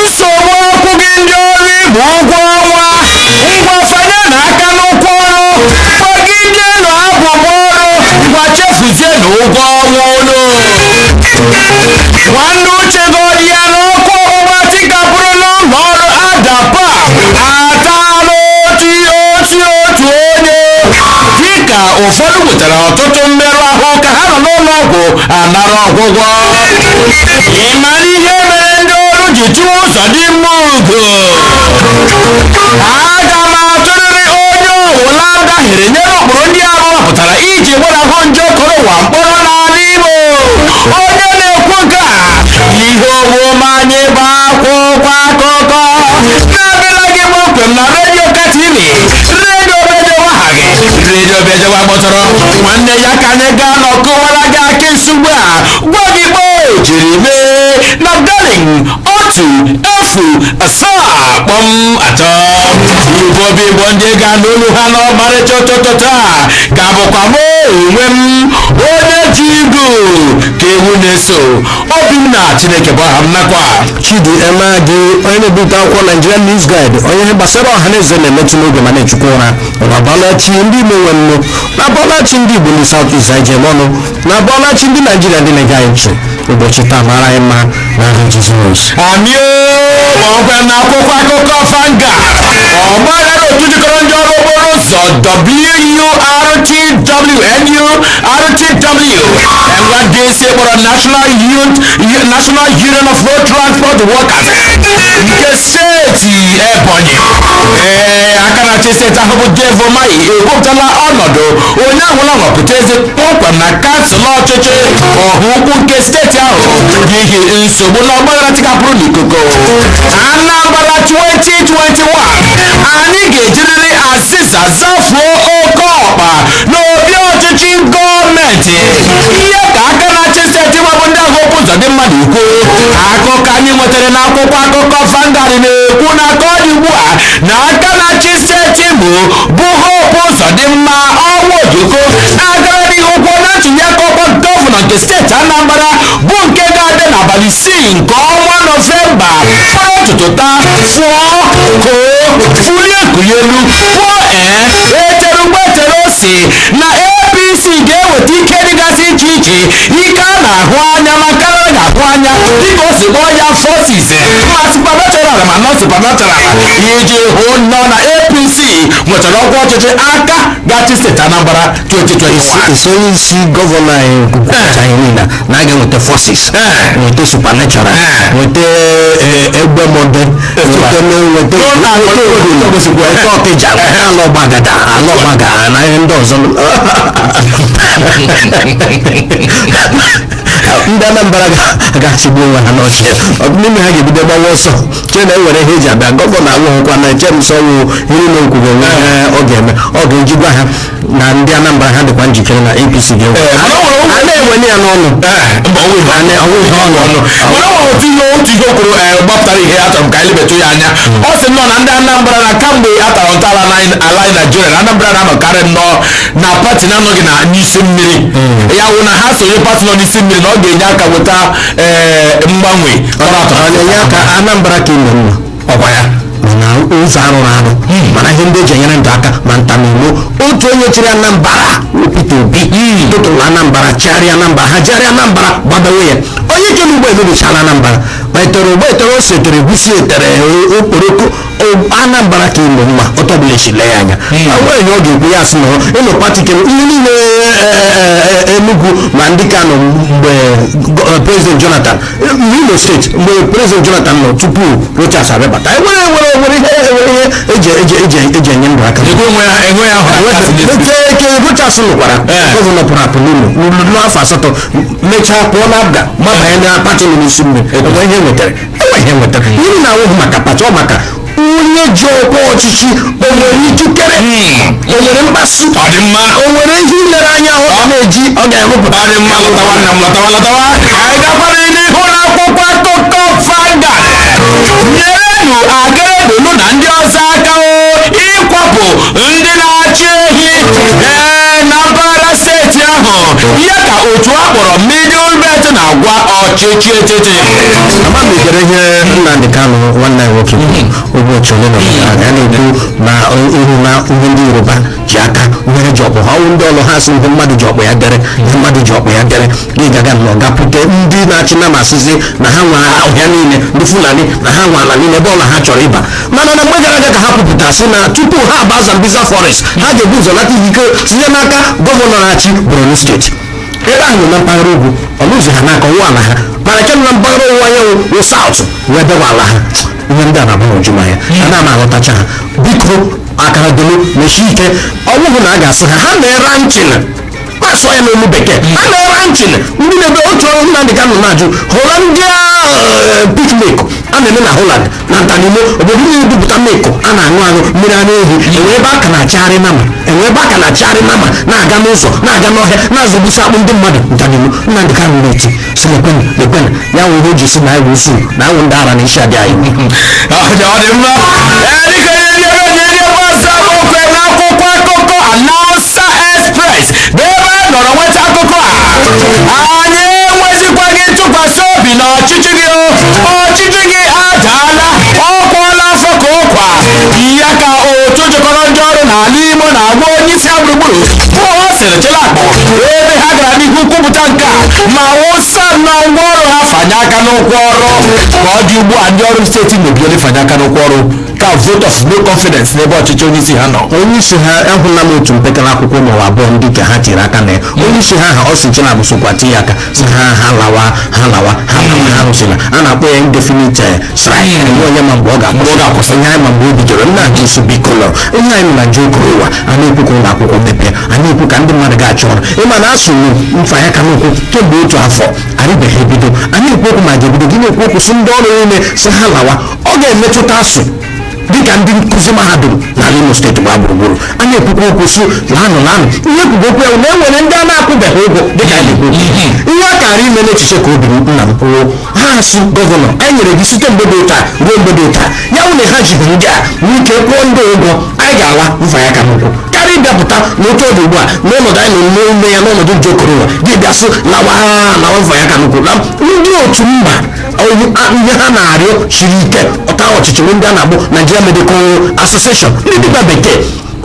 nsogbu ọkwụghị ndị ọrụ Igbo ụgwọ ọnwa ngwafanye na aka n'ụkwụ ọrụ kpọgidenụ abụbụ ọrụ ngwa chefuzie na ụgwọ ọnwa ụlọ nwanne uche godi ya n'ọkụ ọgbụgba tikapụrụ n'ụlọ ọrụ adapa atala otu onye dịka ụfọdụ nwetara ọtụtụ mmerụ ahụ ka ha nọ n'ụlọ ọgwụ anara ọgwụgwọ ịmara ihe mere ndị ọrụ ji tụọ ụzọ dị mma ugo aga m atụrịrị onye ọwụla agahiere nyere ụkpụrụ ndị ahụ wapụtara iji gbarahụ nje okoroụwa mkpọrọ n'ala Igbo onye na-ekwu nke a ihe omume anyị bụ akwụkwọ akụkọ na-abịara gị kpọmkwem na redio Katimi redio bejewahaghị redio bejewa gbọtọrọ nwanne ya ka anyị gaa n'ọkụwara gị aka nsogbu a gwa gị gboo jiri mee na darling 107.3 Igbo ndị ga n'olu ha n'ọmarịcha ụtụtụ taa ga-abụkwa m onwe m onye ji Igbo ka ewu na-eso Obinna Chineke bụ aha m nakwa Chidi Emadi onye na-ebute akwụkwọ Nigerian News Guide onye ihe gbasara ọha na eze na-emetụ n'oge ma na-echukwu ụra na bọlachi ndị Igbo nwe nnụ na bọlachi ndị Igbo ndị South East anyị jem ọnụ na bọlachi ndị Naijiria ndị na-ege anyị ntị ụbọchị taa mara anyị mma n'aha Jizọs amio ọgwa na akwụkwọ akụkọ Vanguard ọgbaghara otu jikọrọ ndị ọrụ okporo ụzọ WURTW NYSC kpọrọ National Union of Road Transport Workers nke steeti Ebonyi aka na-achị steeti ahụ bụ Dave Umahi ekwupụtala ọnọdụ onye ahụla nwapụta eze kpọmkwem na kansụl ọchịchị ọhụụ nke steeti ahụ n'ihi nsogbu na ọgbaghara tikapụrụ n'ikuku Anambra 2021 anyị ga-ejiriri azịza zafuo oke ọkpa n'obi ọchịchị gọọmenti ihe ka aka na-achị steeti mabụ ndị ahụ okwu ụzọ dị mmadụ ukwu akụkọ anyị nwetara n'akwụkwọ akụkọ Vanguard na-ekwu na aka ọ dị ugbu a na aka na-achị steeti bụ Hope Uzodimma ọnwa ojoko agara n'ihu ụkwụ na ntụliaka ọkwa gọvanọ nke steeti Anambra bụ nke ga-adị n'abalị 6 nke ọnwa Nọvemba fọrọ ụtụtụ taa fụọ koo fulie kunyelu fụọ etere ugbo etere ose na APC ga-eweta ike dịgasị iche iche ike a na-ahụ anya maka na ga-ahụ anya dịka o si kpọọ ya forces ma supernatural ma non supernatural iji hụ nọ na APC nwetara ọkwa ọchịchị aka ga-achị steeti Anambra 2021 onye isi gọvanọ anyị kwupụtara niile na a ga-enweta forces nweta supernatural nweta egbe mọdụ nweta ọkịja ala ọgbagada na ihe ndị ọzọ ndị Anambra ga-achịgbu onwe ha n'ọchị n'ime ha ga-ebido gbawa ọsọ che na-ewere ihe eji abịa gọvanọ anwụghịkwa na eche msọnwụ iri na okwuru onwe ọ ga-eme ọ ga-ejigwa ha na ndị Anambra ha dịkwa njikere na APC ga-ewe a na-enwenye ya n'ọnụ otu ihe kwuru gbapụtara ihe a chọrọ ka anyị lebetụ ya anya ọ sị nnọọ na ndị Anambra na kamgbe a tara ntọala ala Naijiria na Anambra na-anọkarị nnọọ na pati na-anọghị n'isi mmiri ya wụ na ha sonye pati nọ n'isi mmiri na ọ ga-enye aka weta mgbanwe na-enye aka Anambra ka ime mma ọkwa ya na ụzọ arụrụ arụ mana ihe ndị eji enyere ndụ aka ma ntamilo otu onye chịrị Anambra Peter Obi tụtụrụ Anambra chịgharịa Anambra ha jegharịa Anambra gbadowe ya onye kere ụgbọelu mechala Anambra ma etere ụgbọ etere ose etere egusi etere okporoko Anambra ka ime mma ọtọbụla echile ya anya nweghị ọ ga-ekwu ya sị na ịnụ pati kere ihe niile Enugu ma ndị Kano mgbe President Jonathan Imo steeti mgbe President Jonathan nọ tupu Rochas abịabata enwere ihe eji enye ndụ aka eke Rochas lụkwara gọvanọ pụrụ apụ n'ụlọ afọ asatọ mechaa pụọ na Abga mabanye na pati nọ n'isi mmiri enwe ihe nwetara ihe na-awụghị maka pati ọ maka onye ji ọkwa ọchịchị o nwere ikikere o nwere mkpasu o nwere ihe ilere anya ọ na-eji ọ ga-ewepụta anyị gakwara n'ihu n'akwụkwọ akụkọ Vanguard nyerenụ agaredolu na ndị ọzọ aka ịkwapụ ndị na-achị ehi na mpaghara steeti ahụ ihe ka otu a kpọrọ Middle Belt na agwa ọchịchị etiti. amamegere ihe Nnamdi Kanu nwanne ya nwoke ụbọchị ole na ole aga na-ekwu na ihu na ihe ndị Yoruba ji aka nwere ji ọkpọ ha ndị ọlụ ha si ihe mmadụ ji ọkpọ ya dere ihe mmadụ ji ọkpọ ya dere gị gaga nọ gapụta ndị na-achị na masịzi na ha nwe ọhịa niile ndị Fulani na ha nwe ala niile ebe ọla ha chọrọ ịba mana na mgbe gara aga ka ha kwupụta sị na tupu ha aba Zambiza Forest ha ga-ebu ụzọ nata ikike site n'aka gọvanọ na-achị Borno steeti ebe ahụ nọ na mpaghara ugwu ọlụzi ha n'aka ọwụwa ala ha mana nke nọ na mpaghara ọwụwa anyanwụ wụ saụt wee bewa ala ha ihe ndị a na-agbanweju m anya ana m aghọtacha ha biko akara dolu mechie ike ọwụhụ na a ga-asị ha na-ere nchin asụ ya n'olu bekee ha na-ere nchin ndị na-ebe otu ọrụ Nnamdi Kanu na-ajụ hụla ndị piknik a na-eme na Holland na ntanimo obodo na-ebupụta meko a na-aṅụ aṅụ mmiri anụ ehi enwe ebe aka na-achagharị nama na-aga n'ụzọ na-aga n'ọhịa na-azọgbusi akpụ ndị mmadụ ntanimo Nnamdi Kanu na-eti si lekwena ya nwere o ji si na anyị usu na awụ ndị ara na isi adị anyị n'akwụkwọ akụkọ Announcer Express bụ ebe a nọrọ nweta akụkọ a anyị enwezikwaghị ntụkwasị obi na ọchịchị gị adaala ọkwụọla afọ ka ụkwa ya ka otu jikọrọ ndị ọrụ n'ala Imo na-agwa onye isi ha gburugburu bụ ọ sịrị chịla akpọ ebe ha gara n'ihu kwupụta nke a ma wụsa na ngwa ọrụ ha fanye aka n'ụkwụ ọrụ ka ọ dị ugbu a ndị ọrụ steeti mebiere fanye aka n'ụkwụ ọrụ ka vote of no confidence n'ebe ọchịchị onye isi ha nọ onye isi ha ahụla m otu mpekere akwụkwọ ma ọ abụọ ndị ka ha tiri aka na ya onye isi ha ọ si chena abụsokwa ya aka si ha lawa ha rụsịla a na-akpọ ya indefinite strike onye ma mgbe ọ ga-akwụsị ihe anyị ma mgbe o bidoro nna anyị isi biko lọrọ ihe anyị na nje okoro ụwa a na-ekwu ka ụlọ akwụkwọ mepee a na-ekwu ka ndị mmadụ ga-achọ ọrụ ịma na asụrụ mfanye aka n'ụkwụ kemgbe otu afọ arịbeghị ebido a na-ekwu okwu ma ga-ebido gị na-ekwu okwu si ndị ọrụ niile si ha lawa ọ ga-emetụta asụ dịka ndị nkụzi mahadum n'ala Imo steeti gbaa gburugburu a na-ekwukwa okwu si laanụ ihe kwugo okwu ewu na enwere ndị a na-akwụbeghị ụgwọ dịka anyị na-ekwu ihe a kara ime n'echiche ka obi nna m kwuo ha asị gọvanọ anyị nyere gị site mgbe dị ụta ruo mgbe dị ụta ya wụ na ha jiri ndị a n'ike kwụọ ndị ụgwọ anyị ga-ala mfanye aka n'ụkwụ karịa ịbịapụta n'otu ọdụ ugbu a n'ọnọdụ anyị nọ n'ime ya n'ọnọdụ nje okoro ụwa gị bịasị lawa mfanye aka n'ụkwụ na ndị otu mba ihe ha na-arịọ siri ike ọta ọchịchị ndị a na-agbụ Nigeria Medical Association ndị dịba bekee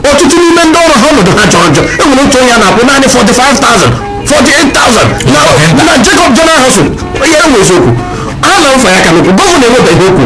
ọtụtụ n'ime ndị ọrụ ha ọnọdụ ha jọrọ njọ enwere otu onye a na-akwụ naanị 45,000 48,000 na Jacob General Hospital ihe enwe eziokwu ha na mfanye aka n'ụkwụ gọvanọ enwebeghị okwu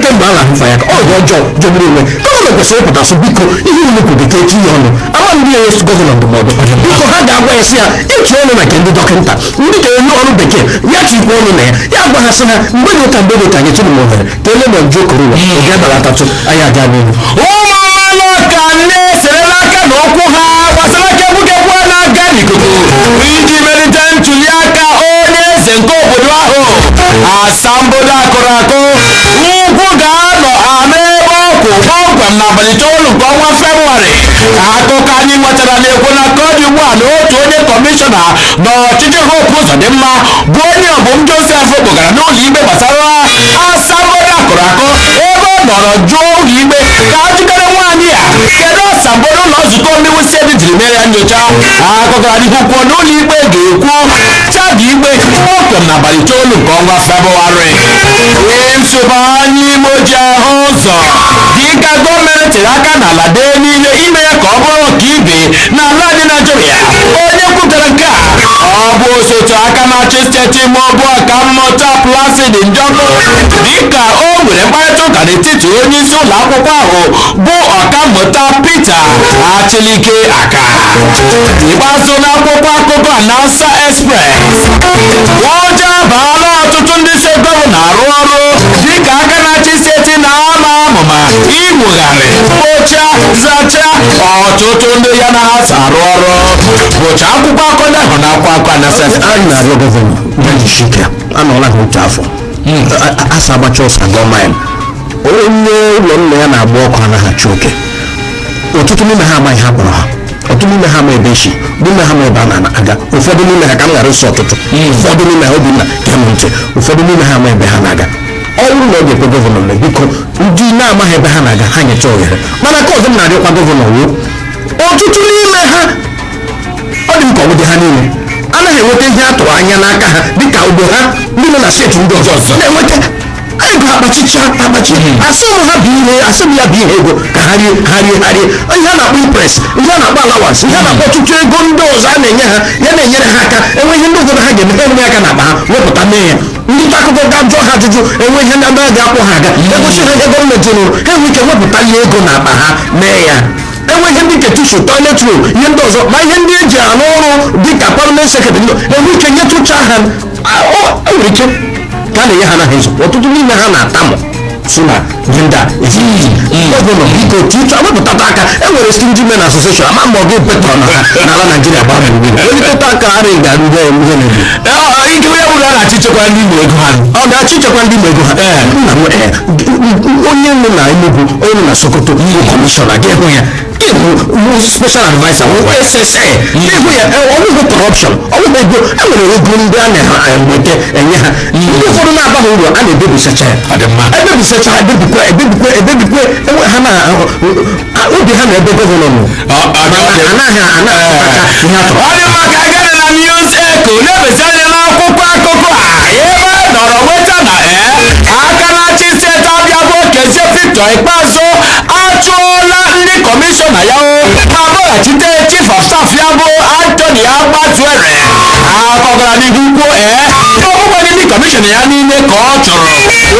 kemgbe a na-ahụ mfanye aka ọ dị ọjọọ jọgburu onwe gọvanọ kwesịrị ịpụta sị biko ihe unu kwuru ka etinye ọnụ ama ndị na-enye gọvanọ ndụmọdụ biko ha ga-agwa ya sị ya ịtụ ọnụ na nke ndị dọkịta ndị ga-enye ọrụ bekee ya tikwa ọnụ na ya gwa ha sị ha mgbe dị ụka anyị tụrụ m ohere ka ele ma nje okoro ụwa oge balatatụ anyị aga n'ihu ụmụ ka nne serela aka n'ụkwụ ha gbasara kegbukebu a na-aga n'ikuku iji melite ntuli aka onye eze nke obodo ahụ asambodo akụrụ akụ ụkwụ ga-anọ ama ebe ọkwụ kpọmkwem n'abalị 9 nke ọnwa Febụwarị akụkọ anyị nwetara na-ekwu na ka ọ dị ugbu a na otu onye kọmishọna n'ọchịchị Hope Uzodimma bụ onye Obum Joseph kpọgara n'ụlọ ikpe gbasara asambodo akụrụ akụ ebe ọ nọrọ jụọ ụlọ ikpe ka a jikere nwaanyị a kedu asambodo ụlọ nzukọ omeiwu steeti jiri mere ya nyocha akụkọrọ n'ihu kwuo na ụlọ ikpe ga-ekwu chabi ikpe kpọmkwem n'abalị 9 nke ọnwa Febụwarị nsogbu anyị Imo ji ahụ ụzọ dịka gọọmenti tiri aka n'ala dee niile ime ya ka ọ bụrụ ọka ibe n'ala dị Naịjirịa onye kwupụtara nke a ọ bụ osote aka na-achị steeti Imo bụ ọkammụta Placid Njọkụ dịka o nwere mkparịta ụka n'etiti onye isi ụlọ akwụkwọ ahụ bụ ọkammụta Peter Achilike aka ikpeazụ n'akwụkwọ akụkọ Announcer Express ụjọ abaala ọtụtụ ndị isi gọvanọ arụ ọrụ dịka aka na-achị steeti na-ama amụma iwugharị kpocha zachaa ọtụtụ ndị ya na ha so arụ ọrụ bụcha akwụkwọ akụkọ ndị ahụ na akwụkwọ akụkọ Announcer Express. anyị na-arịọ gọvanọ jishike anọọla ha otu afọ asa agbacha ụsa gọọmenti onye ụlọ nna ya na-agba ọkụ anaghị achụ oke ọtụtụ n'ime ha amaghị ha kpọrọ ha ọtụtụ n'ime ha ma ebe isi n'ime ha ma ebe a na-aga ụfọdụ n'ime ha ka m ghara ịsọ ọtụtụ ụfọdụ n'ime ha Obinna kemụ ntị ụfọdụ n'ime ha ma ebe ha na-aga ọ bụrụ na ọ ga-ekwe gọvanọ na biko ndị na-amaghị ebe ha na-aga ha nyecha ohere mana ka ọzọ m na-arịọkwa gọvanọ wuo ọtụtụ n'ime ha ọ dị m ka ọ bụ dị ha niile anaghị enweta ihe a tụrụ anya n'aka ha dịka ugbo ha ndị nọ na steeti ndị ọzọ na-enweta ego akpachicha asị ụmụ ha bụ ihe asị m ya bụ ihe ego ka ha rie ihe a na-akpọ impres ihe a na-akpọ alawansị ihe a na-akpọ ọtụtụ ego ndị ọzọ a na-enye ha ya na-enyere ha aka enwe ihe ndị obodo ha ga-eme enwe aka na akpa ha wepụta mee ya ndị nta akụkọ ga-ajụ ha ajụjụ enwe ihe ndị anaghị ga-akpọ ha aga egosi ha ihe gọọmenti rụrụ ha enwe ike wepụta ihe ego na akpa ha mee ya enwe ihe ndị nke tishu toilet roll ihe ndị ọzọ ma ihe ndị eji arụ ọrụ dịka permanent secretary enwe ike nyetụcha ha enwere ike ka a na-enye ha naghị ezo ọtụtụ n'ime ha na-atamụ so na ihe ndị a gọvanọ biko tito wepụtata aka enwere stingy men association ama ma ọ bụ petro n'ala Naijiria gbaa gburugburu wepụtata aka arị ga-arụ ihe na-ebi ike ya bụrụ a na-achị ichekwa ndị Igbo ego ha ọ ga-achị ichekwa ndị Igbo ego ha nna m onye nọ na Enugu onye nọ na Sokoto kọmishọna ga-ehụ ya special advisor SSA ịhụ ya ọbụghị corruption ọbụghị ego enwere ego ndị a na-enweta enye ha ndị ụfọdụ na-abaghị uru a na-ebebisacha ya ebebisacha ebebikwe ha na obi ha na ebe gọvanọ nọ anaghị ihe atọ ọ dị mma ka agara na news echo na-ebesi anya n'akwụkwọ akụkọ a ebe nọrọ nweta na aka na-achị steeti Abịa bụ Okezie Victor Ikpeazụ achụọla ndị kọmishọna ya ma kpọghachite chief of staff ya bụ Anthony Agbazuere akọgara n'ihu kwuo ọbụgbadị ndị kọmishọna ya niile ka ọ chọrọ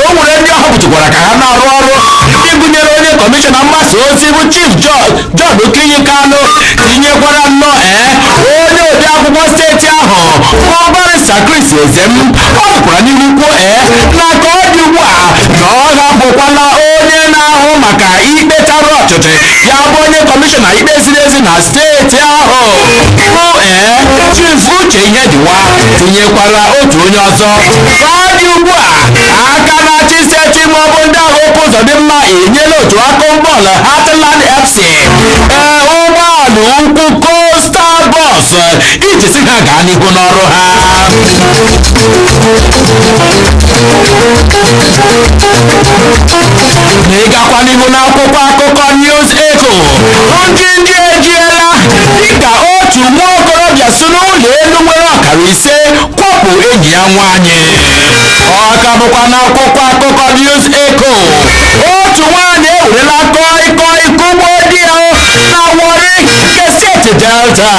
o nwere ndị ọ họpụtakwara ka ha na-arụ ọrụ ndị gụnyere onye kọmishọna mgbasa ozi bụ chief John Okinye Kanu tinyekwara nnọọ onye ode akwụkwọ steeti ahụ Barrister Chris Ezem ọ dịkwara n'ihu kwuo na ka ọ dị ugbu a na ọ hapụkwala onye na-ahụ maka ikpe tara ọchịchị ya bụ onye kọmishọna ikpe ziri ezi na steeti ahụ bụ chief Uche Ihediwa tinyekwara otu onye ọzọ ka ọ dị ugbu a aka na-achị steeti maọbụ ndị ahụ okwu ụzọ dị mma enyela otu akụmbọọlụ Heartland FC ụgbọala ukwu Coastal Bus iji si ha gaa n'ihu n'ọrụ ha n'ịgakwa n'ihu n'akwụkwọ akụkọ News Echo ndị ejiela dịka otu nwa okorobịa si n'ụlọ elu nwere ọkara ise kwapụ enyi ya nwaanyị ọka bụkwa n'akwụkwọ akụkọ News Echo otu nwaanyị ewerela kọị kụgbuo di ya na Warri nke steeti Delta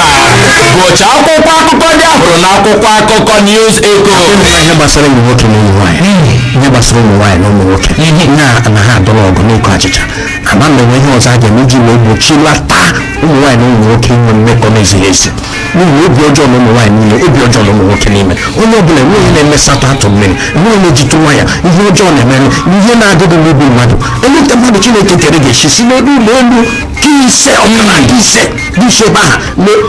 bụcha akwụkwọ akụkọ ndị ahụrụ n'akwụkwọ akụkọ News Echo ihe gbasara ụmụ nwoke na ụmụ nwaanyị ihe gbasara ụmụ nwaanyị na ụmụ nwoke na ha adọrọ ọgụ n'ịkọ achịcha ama na enwe ihe ọzọ a ga-eme iji wee gbochilata ụmụ nwaanyị na ụmụ nwoke inwe mmekọ na-ezighị ezi n'ihi obi ọjọọ na ụmụ nwaanyị niile obi ọjọọ na ụmụ nwoke n'ime onye ọbụla enweghị na-emesatụ atụ mmiri enweghị na-ejitụ nwa ya ihe ọjọọ na-emere ihe na-adịghị n'obi mmadụ eleta mmadụ Chineke kere ga-esi si n'elu ụlọ elu ise ọkara ise dị ise ebe aha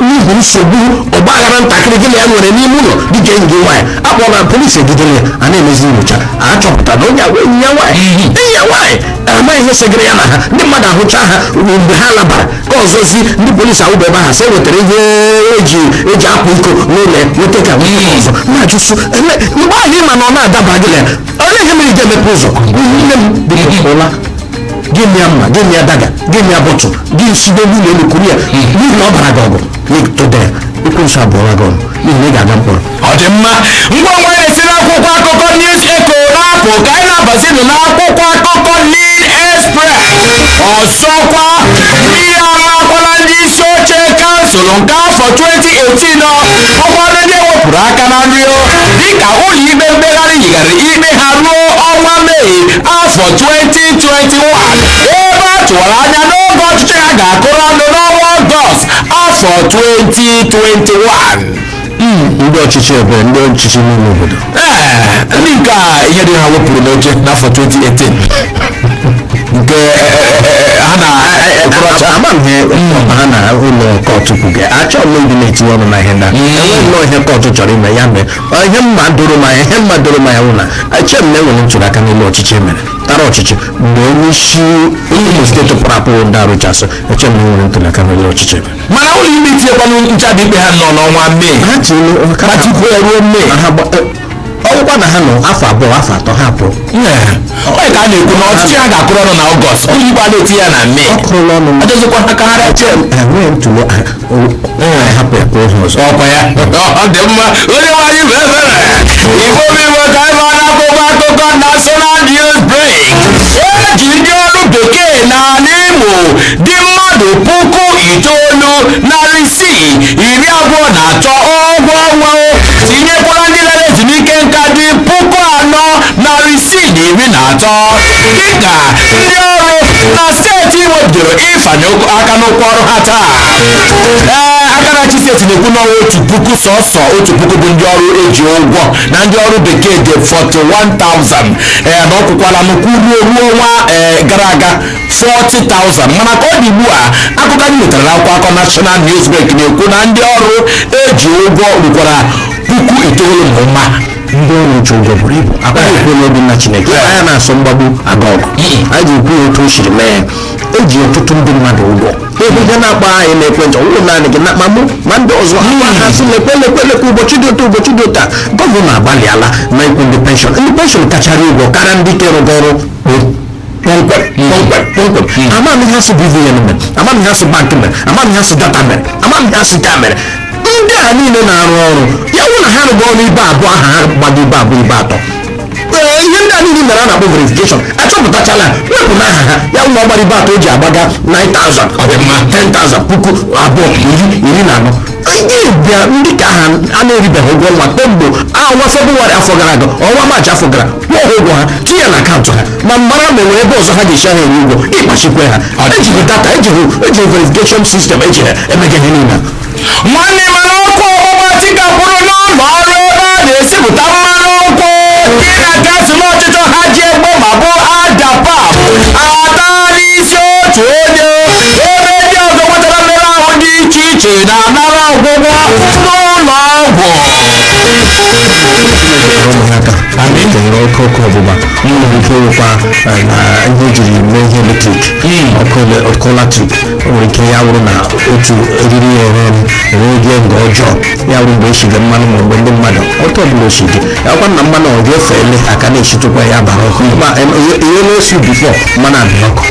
n'ihi nsogbu ọgbaghara ntakịrị gị na ya nwere n'ime ụlọ dịka enyi gị nwaanyị akpọrọ polisi egidere ya a na-emezi nyocha achọpụta na onye agwa enyi ya nwaanyị amaghị ihe segara ya na ha ndị mmadụ ahụcha ha mgbe ha labara ka ọzọzi ndị polisi awụba ebe ha sị wetara ihe eji akwa iko n'ụlọ weta ka ọzọ na-ajụsụ mgbe ahụ ịma na ọ na-adaba gị na onye ihe mere ga-emepe ụzọ nne m ụla gị mịa mma gị mịa daga gị mịa bọtụ gị nsibe n'ụlọ elu kuru ya n'ihi na ọ bara gị ọgụ n'ịtụda ya ekwensu abụọla gị ọnụ n'ihi na ị ga-aga mkpọrọ ọ dị mma ngwa ngwa na-esi n'akwụkwọ akụkọ News Echo na-apụ ka anyị na-abazinụ n'akwụkwọ akụkọ Lead Express ọzọkwa ihe amakwala ndị isi oche kansụl nke afọ 2018 ọkwanụ ndị ewepụrụ aka na nri dịka ụlọ ikpe mkpegharị yigharị ikpe ha ruo ọnwa Mee afọ 2021 ebe a tụwara anya n'oge ọchịchị ha ga-akụrụ ọnụ n'ọnwa Ọgọst afọ 2021 ndị ọchịchị ebere ndị ọchịchị n'ime obodo ndị nke a ihe dị ha wepụrụ n'oche n'afọ 2018 nke ha na amaghị ha na ụlọ kọtụ kwuge achọghị m ndị na-etinye ọnụ na ihe ndị enweghị nnọọ ihe kọtụ chọrọ ime ya mee ihe mma doro m anya wụ na eche m na enwere ntụli aka n'elu ọchịchị mere tara ọchịchị mgbe onye isi Imo steeti pụrụ apụ ndị arụchasị eche m na enwere ntụli aka n'elu ọchịchị mana ụlọ ikpe tinyekwanụ nchabi ikpe ha nọ n'ọnwa Mee ha tupu ya ruo Mee ọgwụkwa na ha nọ afọ abụọ afọ atọ ha pụọ onye ka a na-ekwu na ọchịchị ha ga-akụrụ ọnụ na ọgọst onye igbo a na-eti ya na mee ọkụrụla ọnụ adịzikwa ha ka ha enweghị ntụli hapụ ya kụọ ha ọzọ ọkwa ya ọ dị mma onye nwanyị bụ ebere igbo igbo ka ebe a na-akụkọ akụkọ national news break eji ndị ọrụ bekee n'ala Imo dị mmadụ 9,623 ụgwọ ọnwa tinyekwara ndị lara ezumike nka dị 4,613 dịka ndị ọrụ na steeti Imo bidoro ịfanye aka n'ụkwụ ọrụ ha taa. Akarachi steeti na-ekwu n'ọnwa 1,000 sọsọ 1,000 bụ ndị ọrụ eji ụgwọ na ndị ọrụ bekee dị 41,000 na ọkwụkwala nnukwu ruo ọnwa gara aga 40,000 mana ka ọ dị ugbu a akụkọ anyị nwetara n'akwụkwọ akọ National News Break na-ekwu na ndị ọrụ eji ụgwọ rukwara 9,000 ma ụma. ndị ọrụ uche ụgwọ buru ibu akwaghị ekwe n'obi nna Chineke anya na-asọ mgbagbu aga ọgụ a ji ekwu otu o siri mee eji ọtụtụ ndị mmadụ ụgwọ ebe ga na-akpa anyị na-ekwentị ọwụrụ naanị gị ma mụ ma ndị ọzọ ha sị lekwe ụbọchị dị ụbọchị dị a gọvanọ agbalịala na ikwu ndị penshọn kachara ụgwọ karịa ndị kerụga ọrụ kpọmkwem amaghị ha si BVN mere amaghị ha si bank mere amaghị ha si data mere amaghị ha si ka mere ndị a niile na-arụ ọrụ ya wụ na ha rụgba ọrụ ibe abụọ aha ha gbado ibe abụọ ibe atọ ihe ndị a niile mere a na-akpọ verification achọpụtachala wepụ n'aha ha ya wụ na ọgbara ibe atọ o ji agbaga 9,000 10,000 puku abụọ iri na anọ bịa ndị ka aha a na-eribeghị ụgwọ nwa kemgbe ọnwa Febụwarị afọ gara aga ọnwa Maachị afọ gara kwụọ ha ụgwọ ha tinye na akaụntụ ha ma mara ma enwere ebe ọzọ ha ga-esi ha eri ụgwọ ịkpachikwe ha ejighị data ejighị verification sistem ejighị emega ihe niile nwanne mana ọkụ ọgbụgba tikapụrụ n'ụlọ ọrụ ebe a na-esipụta mmanụ nkwụ dị na gasị n'ọchịchọ ha ji egbe ma bụ adapap atala isi otu onye ebe ndị ọzọ nwetara mmerụ ahụ dị iche iche na-anara ọgwụgwọ n'ụlọ ọgwụ. ekenyere ọkụ ọgbụgba nwere ike ịwụkwa na ihe ejiri mee ihe eletrik ọkụ latrik nwere ike ya wụrụ na otu eriri ya enweghị nga ọjọọ ya wụrụ mgbe eshiga mmanụ ma mgbe ndị mmadụ ọtọ ọbụla oshigi yakwa na mmanụ ọ ga-efeele aka na-eshitụkwa ya bara ọkụ ihe na-esi bifọ mmanụ abịa ọkụ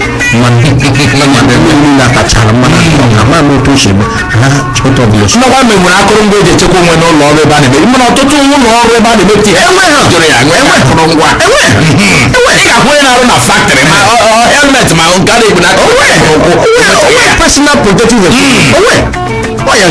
niile akachara mmanụ ama n'otu ochebe ha otu ọbụla nnọkwa menwere akụrụngwa eji echekwa onwe n'ụlọ ọrụ ebe a na-eme mana ọtụtụ ụlọ ọrụ ebe a na-emepụta ihe jụrụ ya enwepụrụ ngwa ị ga-ahụ onye na-arụ na faktịrị ma helmet ma nke a na-ebu n'aka personal protective ọ ya ọ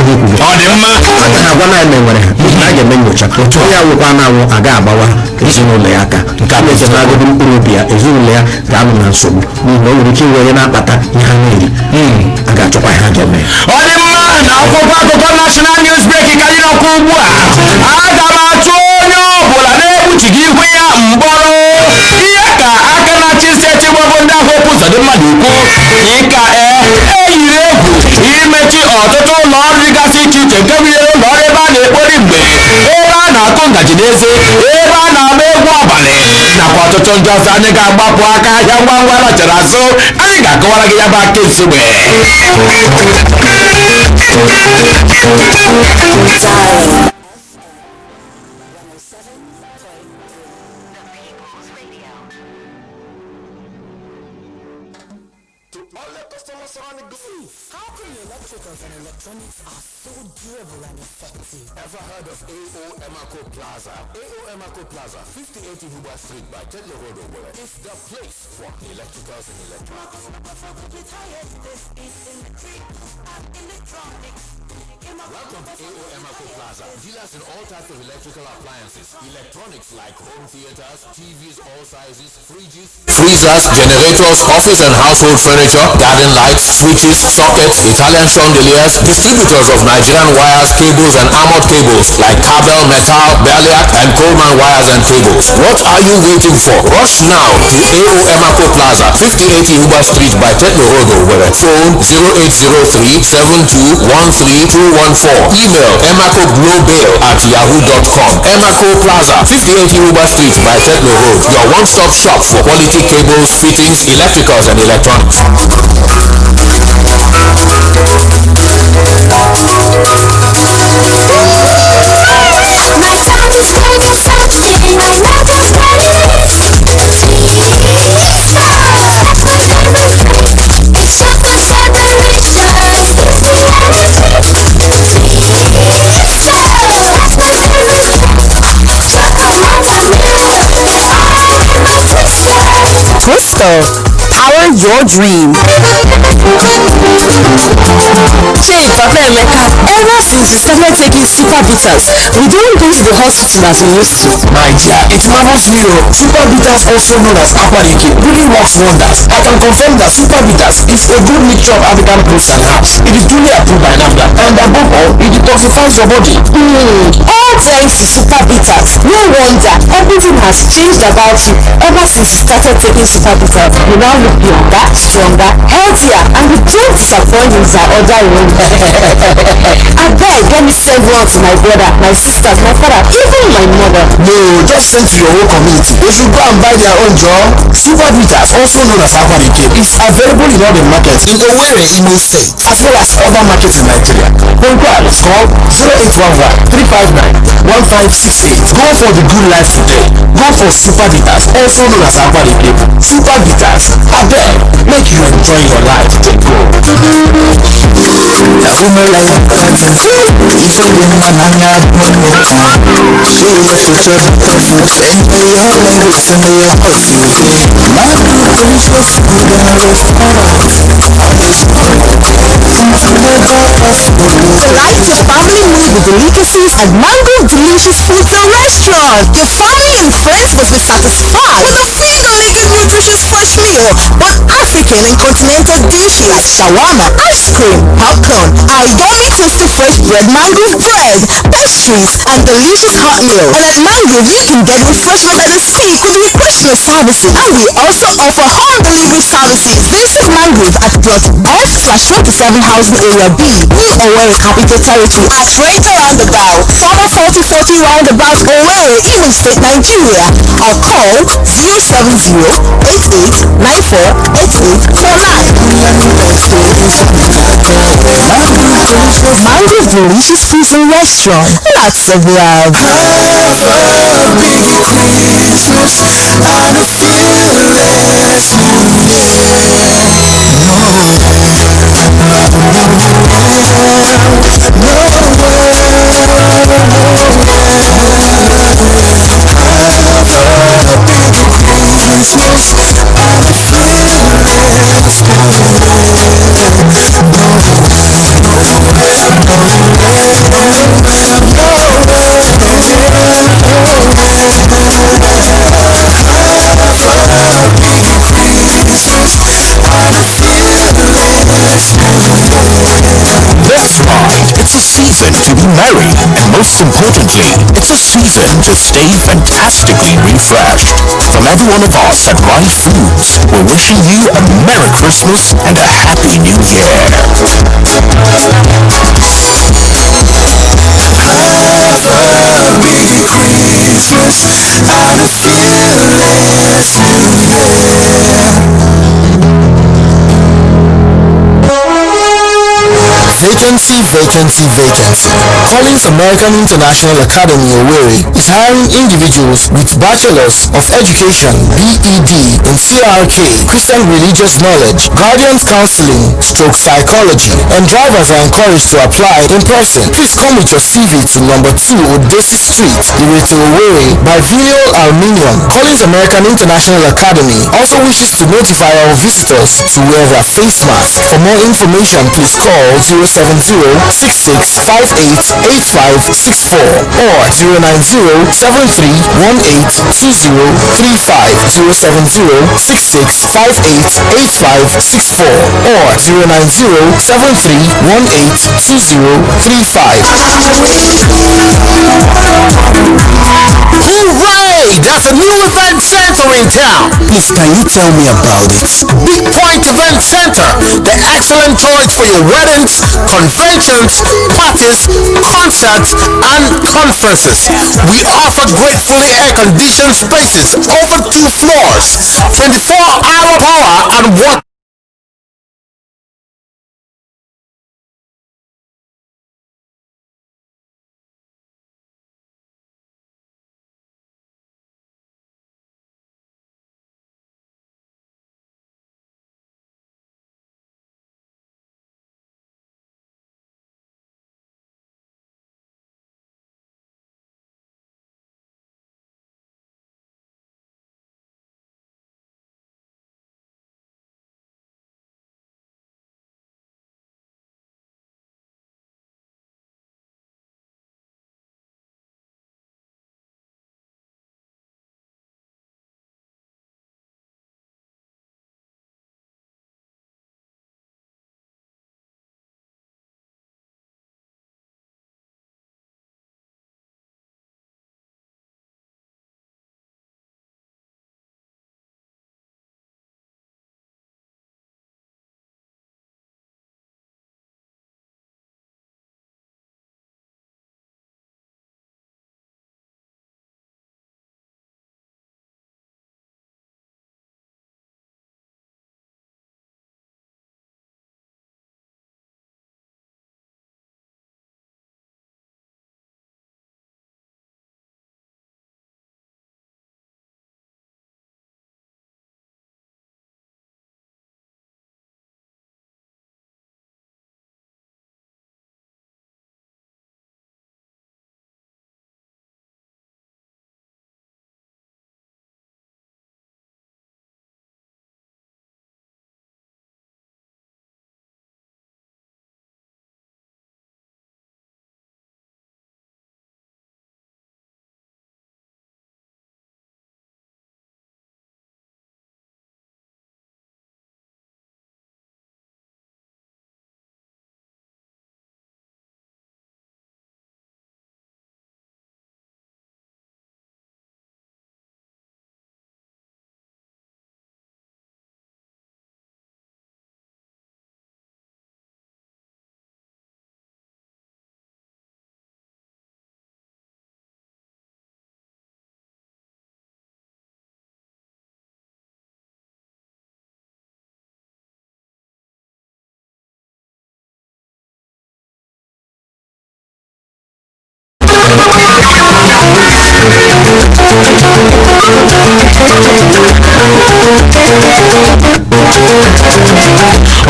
dị mma a ga-agwa na eme nwere ha a ga-eme nyocha onye awụkwa na-awụ aga agbawa ezinụlọ ya aka nke a na-agụdị mkpụrụ obi ya ezinụlọ ya ga-anọ na nsogbu n'ihi na o nwere ike iwere na-akpata ihe ha na-eri a ga-achọkwa ihe ha ga-eme ọ dị mma na akwụkwọ akụkọ National News Break ka anyị nọkwa ugbu a aga m achụ onye ọbụla na-ekpuchighị ihu ya mkpọrọ ihe ka aka na-achị steeti gbagbo ndị ahụ okwu ụzọ dị mmadụ ukwu ịka eyiri egwu imechi ọtụtụ ụlọ ọrụ dịgasị iche iche nke gụnyere ụlọ ọrụ ebe a na-ekpori mgbe ebe a na-akụ ngaji n'eze ebe a na-agba egwu abalị nakwa ọtụtụ ndị ọzọ anyị ga-agbapụ aka ahịa ngwa ngwa lachara azụ anyị ga-akọwara gị ya bụ aka nsogbe. How come electricals and electronics are so durable and effective? Ever heard of Ezukoo Plaza? Ezukoo Plaza, 58 Igbo Street by Teddy Road, Owerri, is the place for electricals and electronics. Welcome to Ezukoo Plaza. Dealers in all types of electrical appliances, electronics like home theaters, TVs all sizes, fridges, freezers, generators, office and household furniture, garden lights, switches, sockets, Italian chandeliers, distributors of Nigerian wires, cables and armored cables like Cabel, Metal, Berliak and Coleman wires and cables. What are you waiting for? Rush now to Ezukoo Plaza, 58 Igbo Street by Teddy Road, Owerri. Phone 0803-7213-214. Email emacoglobal@yahoo.com. Ezukoo Plaza, 58 Igbo Street by Teddy Road. Your one-stop shop for quality cables, fittings, electricals and electronics. My sound is something. Power your dream. Hey, Papa Emeka, ever since you started taking super bitters, we don't go to the hospital as we used to. My dear, it matters me. Super bitters, also known as aquariki, really works wonders. I can confirm that super bitters is a good mixture of African roots and herbs. It is duly approved by NAFDAC, and above all, it detoxifies your body. All thanks to super bitters. No wonder everything has changed about you ever since you started taking super bitters. You now look younger, stronger, healthier, and you don't disappoint in our other room. I beg, let me send one to my brother, my sisters, my father, even my mother. No, just send to your whole community. They should go and buy their own job. Super bitters, also known as aquariki, is available in all the markets in Owerri, Imo State, as well as other markets in Nigeria. For inquiries, call 0811-359-1568. Go for the good life today. Go for super bitters, also known as aquariki. Super bitters, I beg, make you enjoy your life. Go. Delight your family meal with delicacies at Mango Delicious Foods and Restaurant. Your family and friends must be satisfied with a finger-licking nutritious fresh meal with African and continental dishes like shawarma, ice cream, popcorn, Indomie crispy fresh bread, mango bread, pastries, and delicious hot meals. And at Mango, you can get refreshment at a seat with refreshment services. And we also offer home delivery services. Visit Mangrove at Plot F/27 Housing Area B, New Owerri Capital Territory at Freighter Roundabout, former 4040 Roundabout, Owerri, Imo State, Nigeria. Or call 070-8894-8849. Mango Delicious Foods and Restaurant. Lots of love. It's a season to be merry, and most importantly, it's a season to stay fantastically refreshed. From every one of us at Right Foods, we're wishing you a Merry Christmas and a Happy New Year. Vacancy. Collins American International Academy Owerri is hiring individuals with Bachelors of Education (BEd) in CRK, Christian Religious Knowledge, Guardians Counseling, Psychology, and drivers are encouraged to apply in person. Please come with your CV to number 2 Odesi Street, Ireto, Owerri by Vinyl Aluminium. Collins American International Academy also wishes to notify our visitors to wear their face mask. For more information, please call 070-6658-8564 or 090-7318-2035, 070-6658-8564 or 090-7318-2035. Hooray! There's a new event center in town. Please, can you tell me about it? Big Point Event Center, the excellent choice for your weddings, conventions, parties, concerts, and conferences. We offer gratefully air-conditioned spaces over 2 floors, 24-hour power and water.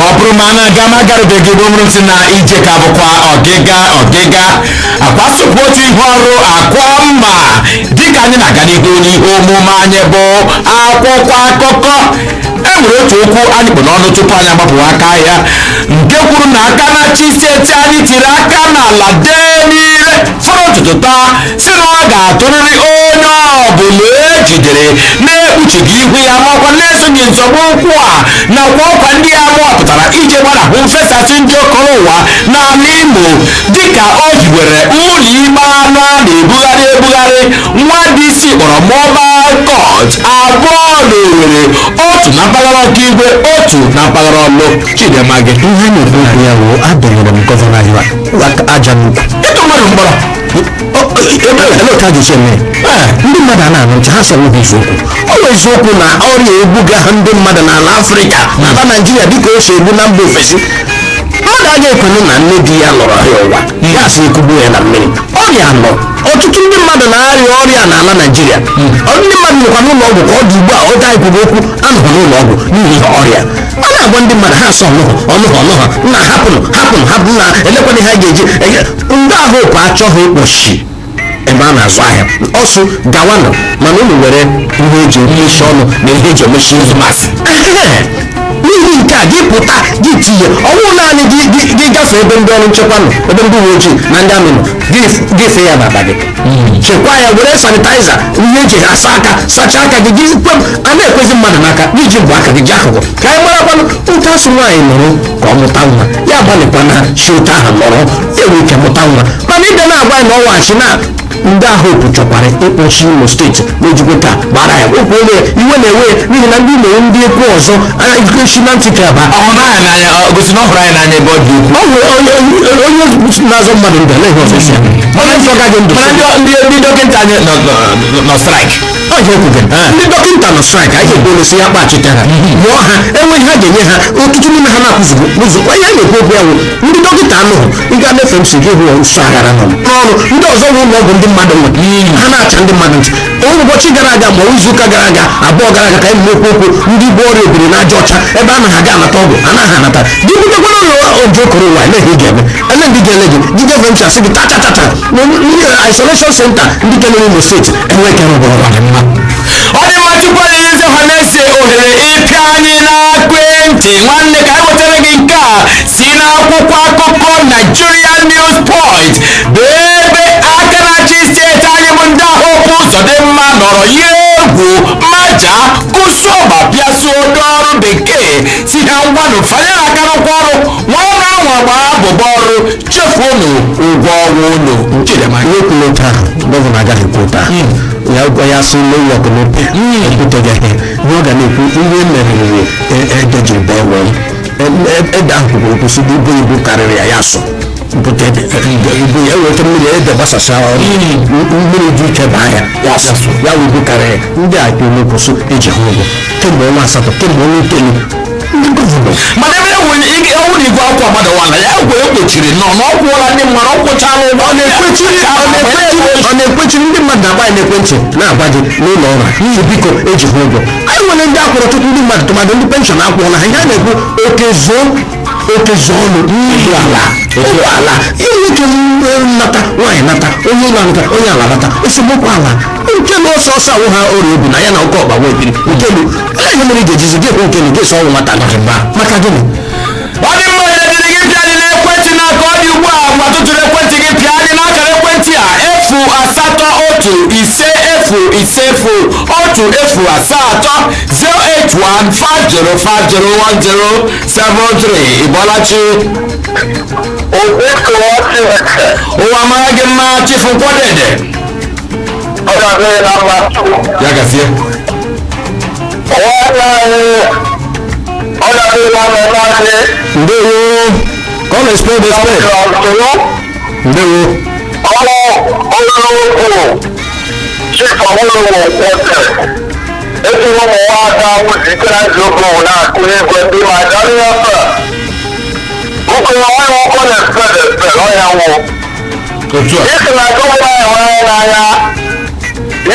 ọ bụrụ ma a na-aga ma agarubeghị gbomrụ si na ije ka bụkwa ọgịga akwa sokwa otu ihe ọrụ akwa mma dịka anyị na-aga n'ihu n'ihe omume anyị bụ akwụkwọ akụkọ. Enwere otu okwu anyị kpụ n'ọnụ tupu anyị agbapụwa aka ahịa nke kwuru na aka na-achị steeti anyị tiri aka n'ala dee n'ire fọrọ ụtụtụ taa si na ọ ga-atụrịrị onye ọbụla ejidere na-ekpuchighị ihu ya makwa na-esonye nzọgbu ụkwụ a nakwa ọkwa ndị ya mụọpụtara ije gbanahụ mfesasị ndị okoro ụwa n'ala Imo dịka o hiwere ụlọ ikpe anụ a na-ebugharị nwa dị isi kpọrọ mobile court abụọ n'Owerri, otu na mpaghara Ọkigwe, otu na mpaghara Ọlụ. Chidema gị ihe na-ekwu ya bụ adọnyere m gọvanọ aja n'ukwu ịtụ mmadụ mkpọrọ ele ka ga-esi eme ndị mmadụ a na-anụ ntị ha sị enweghị eziokwu. Ọ bụ eziokwu na ọrịa egbuga ndị mmadụ n'ala Afrịka n'ala Naịjirịa dịka o si egbu na mba ofesi. Mmadụ agaghị ekwenu na nne di ya lụrụ ya ụwa ya sị ekugbu ya na mmiri. Ọrịa nọ, ọtụtụ ndị mmadụ na-arịa ọrịa n'ala Naịjirịa. Ndị mmadụ nọkwa n'ụlọ ọgwụ ka ọ dị ugbu a oge anyị kwuru okwu anọghị n'ụlọ ọgwụ n'ihi ọrịa. A na-agwa ndị mmadụ ha asọ ọnụhọ na hapụnụ na elekwana ihe a ga-eji ndị ahụ ụkwa achọghị ịkpọchi ebe a na-azụ ahịa ọsụ gawanụ mana unu were ihe eji emechi ọnụ na ihe eji emechi izu masị n'ihi nke a gị pụta gị tinye ọnwụ naanị gị gafee ebe ndị ọrụ nchekwa nọ ebe ndị uwe ojii na ndị amị nọ gị fee ya n'akpa gị chekwaa ya were sanitaiza ihe eji asa aka sachaa aka gị gị a na-ekwezi mmadụ n'aka gị ji mbọ aka gị ji akụkụ ka anyị marakwanụ otu asụ nwaanyị nọrọ ka ọ mụta nwa ya agbalịkwa na chi otu ahụ nọrọ enwe ike mụta nwa mana ide na-agba ya na ọwachi na ndị ahụ chọkwara ịkpọchi Imo steeti n'ejikwa ka gbara ya okwu onye iwe na-ewe n'ihi na ndị na-enwe ndị ekwu ọzọ isi na ntị ka aba gosi na ọ hụrụ anyị n'anya ebe ọ dị ukwu. ọ nwere onye na-azọ mmadụ ndụ na ihe ọzọ onye nsọ gaghị ndụ ndị dọkịta anyị nọ straik ndị dọkịta nọ straik anyị ga-ekwolosi ya kpachitara mụọ ha enweghị ha ga-enye ha ọtụtụ n'ime ha na-akụzigbo ụzọkwa ihe a na-ekwu okwu ya bụ ndị dọkịta anụhụ ịga na-efe m si gị hụ nsọ aghara nọ n'ọrụ ndị ọzọ nwe ụlọ ọgwụ ndị mmadụ nwe ha na-acha ndị mmadụ ntị ụbọchị gara aga ma izuụka gara aga abụọ gara aga ka anyị na-ekwu okwu ndị bụ ọrịa obiri na aja ọcha ebe a naghị aga anata ọgwụ anaghị anata gị butekwana ụlọ oju okoro ụwa eleghị ga-eme ele ndị ga-ele gị gị geve ntị asị gị tatata isolation center ndị kenere Imo steeti enweghị ọrụ ọ dị mma tupu anyị eze ha na-ese ohere ịpịa anyị n'ekwentị nwanne ka anyị wetara gị nke a si n'akwụkwọ akụkọ Nigeria News Point bụ ebe aka na-achị steeti anyị bụ ndị ahụ okwu Uzodimma nọrọ ya egwu maja kụsọba pịasuo ndị ọrụ bekee si ha ngwanụ fanyere aka n'ụkwụ ọrụ nwanne ahụ agba abụba ọrụ chefuonu ụgwọ ọnwa unu. ihe kwuru otu ahụ gọvanọ agaghị ekwu otu ahụ ya gwa ya sị n'oyi ọkụnope ekwutegaghị ihe ọ ga na-ekwu ihe meriri ede ji bee wee ede ahụ kwuru okwu si ibu ibu karịrị ya ya sọ mpụta ibu ya eweta mmiri ede gbasasa mmiri dị ike baa ya wee ibu karịrị ndị a ikpe n'okwusi eji ha ụgwọ kemgbe ọnwa asatọ kemgbe ọnwa itoolu mana ebe ọnwụ na igwe akwụkwọ agbadawala ya egwe ekpochiri nọ na ọ kwụọla ndị mmadụ ọ kwụchala ụgwọ ọ na-ekwechiri ndị mmadụ na-agba ya n'ekwentị na-agwa gị n'ụlọ ọrụ iji biko eji ha ụgwọ anyị nwere ndị akwụrụ ọtụtụ ndị mmadụ tụmadụ ndị penshọn akwụọla ha ihe a na-ekwu okezo ọnụ ụgbọala ihe ike nnata nwaanyị nata onye ụlọ nata onye ala nata esemokwu ala nke na ọsọ ọsọ ahụ ha ọrịa obi na ya na oke ọgba nwebiri nkelu eleghị mere ị ga-ejizi gị ekwu nkelu ga-eso ọnwụ nwata maka gịnị ọ dị mma ihe dịrị gị pịa anyị n'ekwentị n'aka ọ dị ugbu a gwa tụtụrụ ekwentị gị pịa anyị n'akara ekwentị a 08150501073 Ịbọlachi ụwa mara gị mma chifu nkwadede ya gazie ndewo ka ọ na-espede ndewo eti ụmụ nwaada wụzite na Ezukoo na-akụ igwe ndị ma dara ya fe ụkụ nwaanyị ọkụ na-espede ọnya nwụ isi na gọvanọ enwere n'anya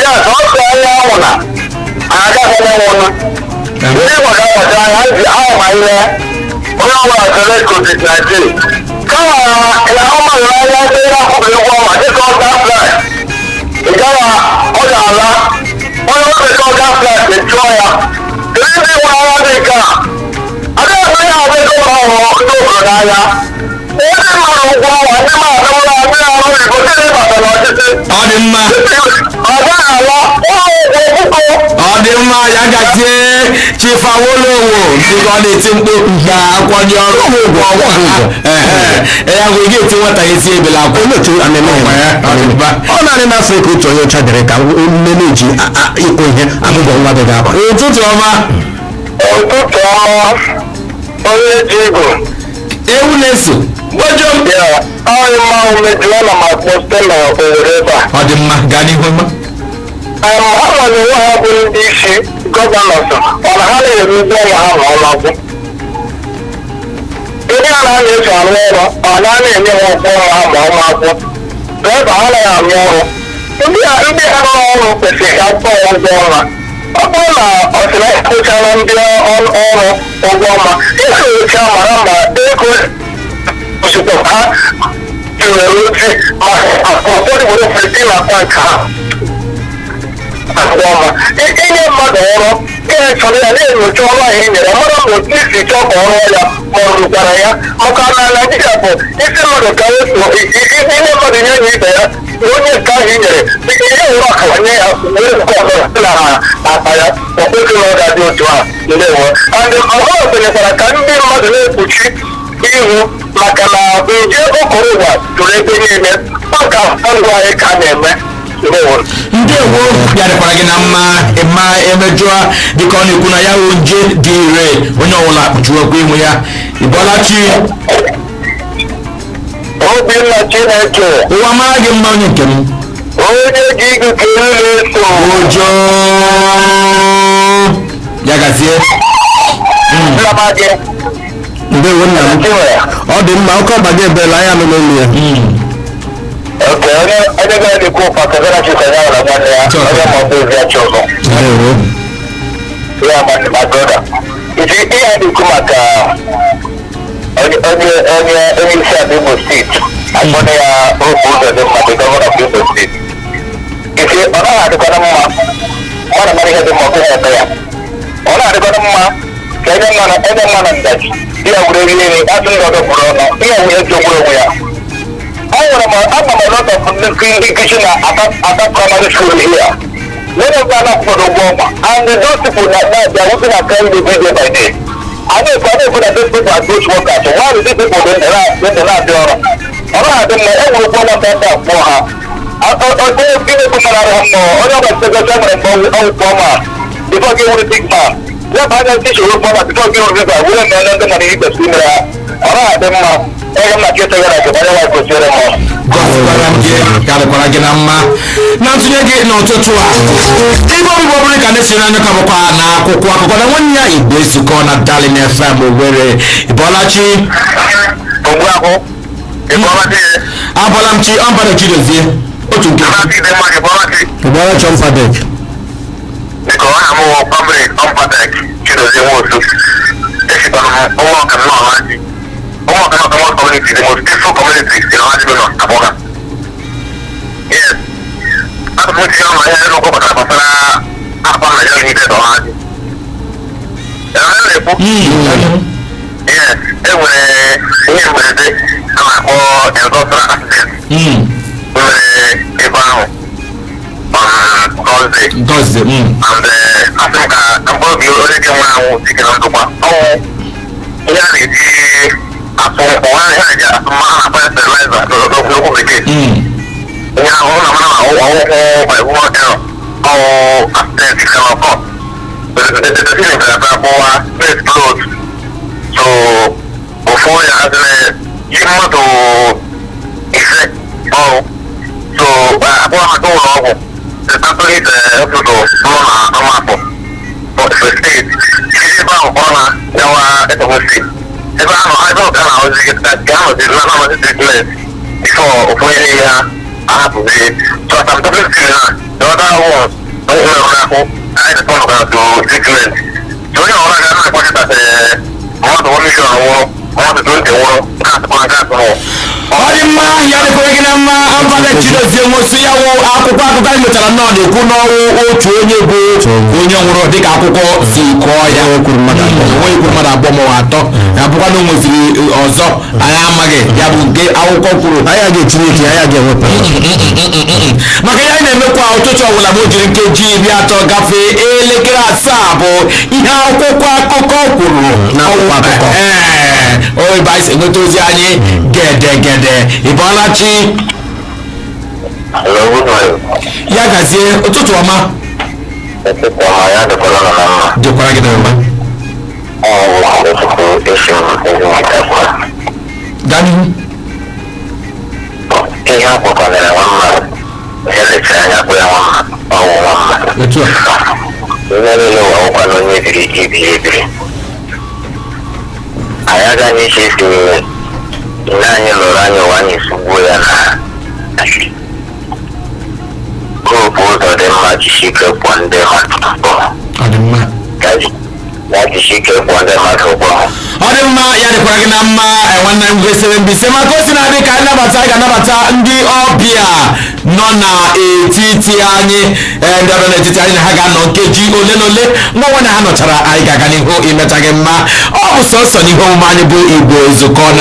ya ọsọ anya nwụna agaghị enwenwu ndị gwara ọcha ahụ ma ihe onye ọbụla chere COVID-19 kama na ọmadụ anya ndị na-akwụghị ụgwọ ọma dịka ọga flat ị gaghị ọ ga-ala onye oketa ọga flat echụọ ya kedu ndị nwe anya dị nke a adịghị onye adịghị ụlọ ọhụrụ ndị obodo n'anya ndị mmadụ ụgwọ ọnwa ndị mmadụ ụlọ ndị na-arụ igbo ndị na-ebata n'ọchịchị ọ dị mma ọ gaghị ala ụlọ ụgwọ ọ dị mma ya gazie Chief Awolowo dịka ọ na-eti mkpu ga-akwanye ọrụ ụgwọ ọnwa ya bụ ị ga-eti nwata ya esi ebela akwa ọ naanị n'Afrịka otu onye ọcha dịrị ka mmemme ji ịkwụ ihe abụbọ nwa dị ga-agba. ụtụtụ ọma ụtụtụ ọma onye ji Igbo ewu na-eso gbojom onye mmanwụ mejuo na ma kpọsite na Owerri ebe a ọ dị mma gaa n'ihu mma ha nwere onwe ha bụ ndị isi gọvanọs mana ha na-ere ụgwọ ọnwa ha ma ọnwa gwụ ndị a na-eso arụ ọrụ ọ na-enye ha ụgwọ ọnwa ha ma ọnwa gwụ ebe ha anaghị arụ ọrụ ndị ha rụrụ ọrụ kwesịrị ka kwụọ ụgwọ ọnwa ọ bụrụ na ọsịna kwụchara ndị ọrụ ụgwọ ọnwa ịsocha mara ma ego ozugbo ha tiwere ozi ma ụfọdụ were ofesi na akpa nke ha inye mmadụ ọrụ ihe chọrọ ya na-enyocha ọrụ ahụ e nyere mara ma otu isi chọọ ka ọrụ ya ma ọ rụkwara ya maka na Naịjirịa bụ isi mmadụ ka inye mmadụ nye ya ibe ya na onye nke ahụ i nyere ihe were ọkara nye ya were nke ọbụla si na akpa ya ọkpụkụ na ọ ga-adị otu a ndewo and ọhụrụ kwenyekwara ka ndị mmadụ na-ekpuchi ihu maka na nje okoro ụwa jụrụ ebe niile maka ndụ anyị ka na-eme ndewo bịarịkwara gị na mma ịma emejụọ dịka ọ na-ekwu na ya bụ nje dị ire onye ọbụla kpuchiwekwa ihu ya ịbọlachi Obinna Chineke ụwa mara gị mma onye nke m onye ji ikuku na-eso ụjọ ya gazie nnama gị ndewo nna m ọ dị mma ọkọ ọba gị ebela anya nọ n'olu ya onye ga-adịkwu pakazara chikanya na nwanne ya onye maọbụ ozi achọ ọzọ ya ma broda iji ihe a na-ekwu maka onye isi ala Imo steeti akpọrọ ya oge ụzọ dị mma dị gọvanọ of Imo steeti isi ọ naghị adịkwana mma mmadụ mara ihe dị mma ọkụ na-eme ya ọ na-adịkwana mma ka enye mma na ndaji ya were rie nri asị ndị ọzọ gburu ọnụ ihe were jogburu onwe ya ama m lot of ndị nkuzi na ata primary school here many of them are for the woman and those people that they are working at time day by day I know that those people are good workers so why do these people then they not there ọrụ ha dị mma e nwere ụgwọ ọnwa ndị akpọ ha onye gịnị pụtara ha mma onye ọbụla sekọta nwere mgbe ọgwụkwọ ọma bifọ gị nwere big man ya bụ anya ndị chọrọ ụgwọ ọma bifọ gị nwere big man were mmemme ndị mmadụ ikwesịrị imere ha ọrụ ha dị mma onye m na-achọ ịtọ ya na nke onye nwa kwesịrị mma garịkwara gị na mma na ntụnye gị n'ụtụtụ a igbo obibo bụrụ ka na-esiri anya ka bụkwa na akwụkwọ akụkọ na nwanne ya Igbo Ezukoo na Darlin FM Owerri ịbọlachi abọla m chi ọmbada chidozie otu nke ịgbara chọmpadek dịka ọ na-amụ pabrik ọmpadek chidozie nwosu esikwana m ụmụ ọka nnọọ Ọmọ community, the most peaceful community in our region, Aboga. Yes. That's what you know, I don't go back to Abba, I don't need it or not. Yes, it was here with the accident. Thursday. And I think I'm going to be already around taking on the one. Oh, yeah, afọ ọnwa ihe aja mmanụ akpa sterilizer n'okwu bekee ya ahụ na mana ọwụkwụ ịwụ ọwụ asistenti kanọkọ detesini gara abụwa best clothes so ofu ya adịrị ji mmadụ ise ọrụ so abụọ maka ụlọ ọgwụ tetatolit ọtụtụ bụrụ na ọmapụ first aid iji ebe ahụ kpọrọ na yawa etogosi ebe ahụ ebe ọ gara ozi ka ahụ dị na amazi treatment before ụfọdụ ihe ha ahapụzi so asamtọpụ siri ha the other one onye nwere ahụ I just want to do treatment. So you know, I got to put it more than 1 million or more than 20 or ọ dị mma ya dịkwara gị na mma ambaga chidozie nwosi ya wụ akwụkwọ akụkọ anyị metara nnọọ na-ekwu n'ọnwụ otu onye bụ onye nwụrụ dịka akwụkwọ si kọọ ya onwe kwuru mmadụ abụọ ma atọ ya bụkwa na o nweziri ọzọ anyị amaghị ya bụ nke akwụkwọ kwuru anyị ga-etinye ike anyị ga-ewepụ maka ya anyị na-emekwa ụtụtụ ọbụla ma o jiri nkeji 30 gafee elekere 7 bụ ihe akwụkwọ akụkọ kwuru n'akwụkwọ akụkọ oyibo anyị si enweta ozi anyị gede ịbọọlachi ya gazie ụtụtụ ọma dịkwara gị na mma gaa n'ihu ihe akwụkwọnyere nwa mmadụ ya lechara anya kpụ ya nwa mmadụ etu a ihe niile ụwa ụkwa na onye biri ebiri anyị agaghị iche isi nne anyị lụrụ anyị ụwa anyị sugbuo ya na grupu ụzọ dị mma jisike kwụọ ndị mmadụ ọ dị mma ya jisike kwụọ ndị mmadụ ụgwọ ọ dị mma ya dịkwara gị na mma nwanne m gwesịrị mbise maka o si na-adị ka anyị ga-anabata ndị ọbịa nọ n'etiti anyị ndị ọbịa n'etiti anyị na ha ga-anọ nkeji ole na ole mgbe nwanne ha nọchara anyị ga-aga n'ihu imeta gị mma ọ bụ sọsọ n'ihe omume anyị bụ Igbo Ezukoo.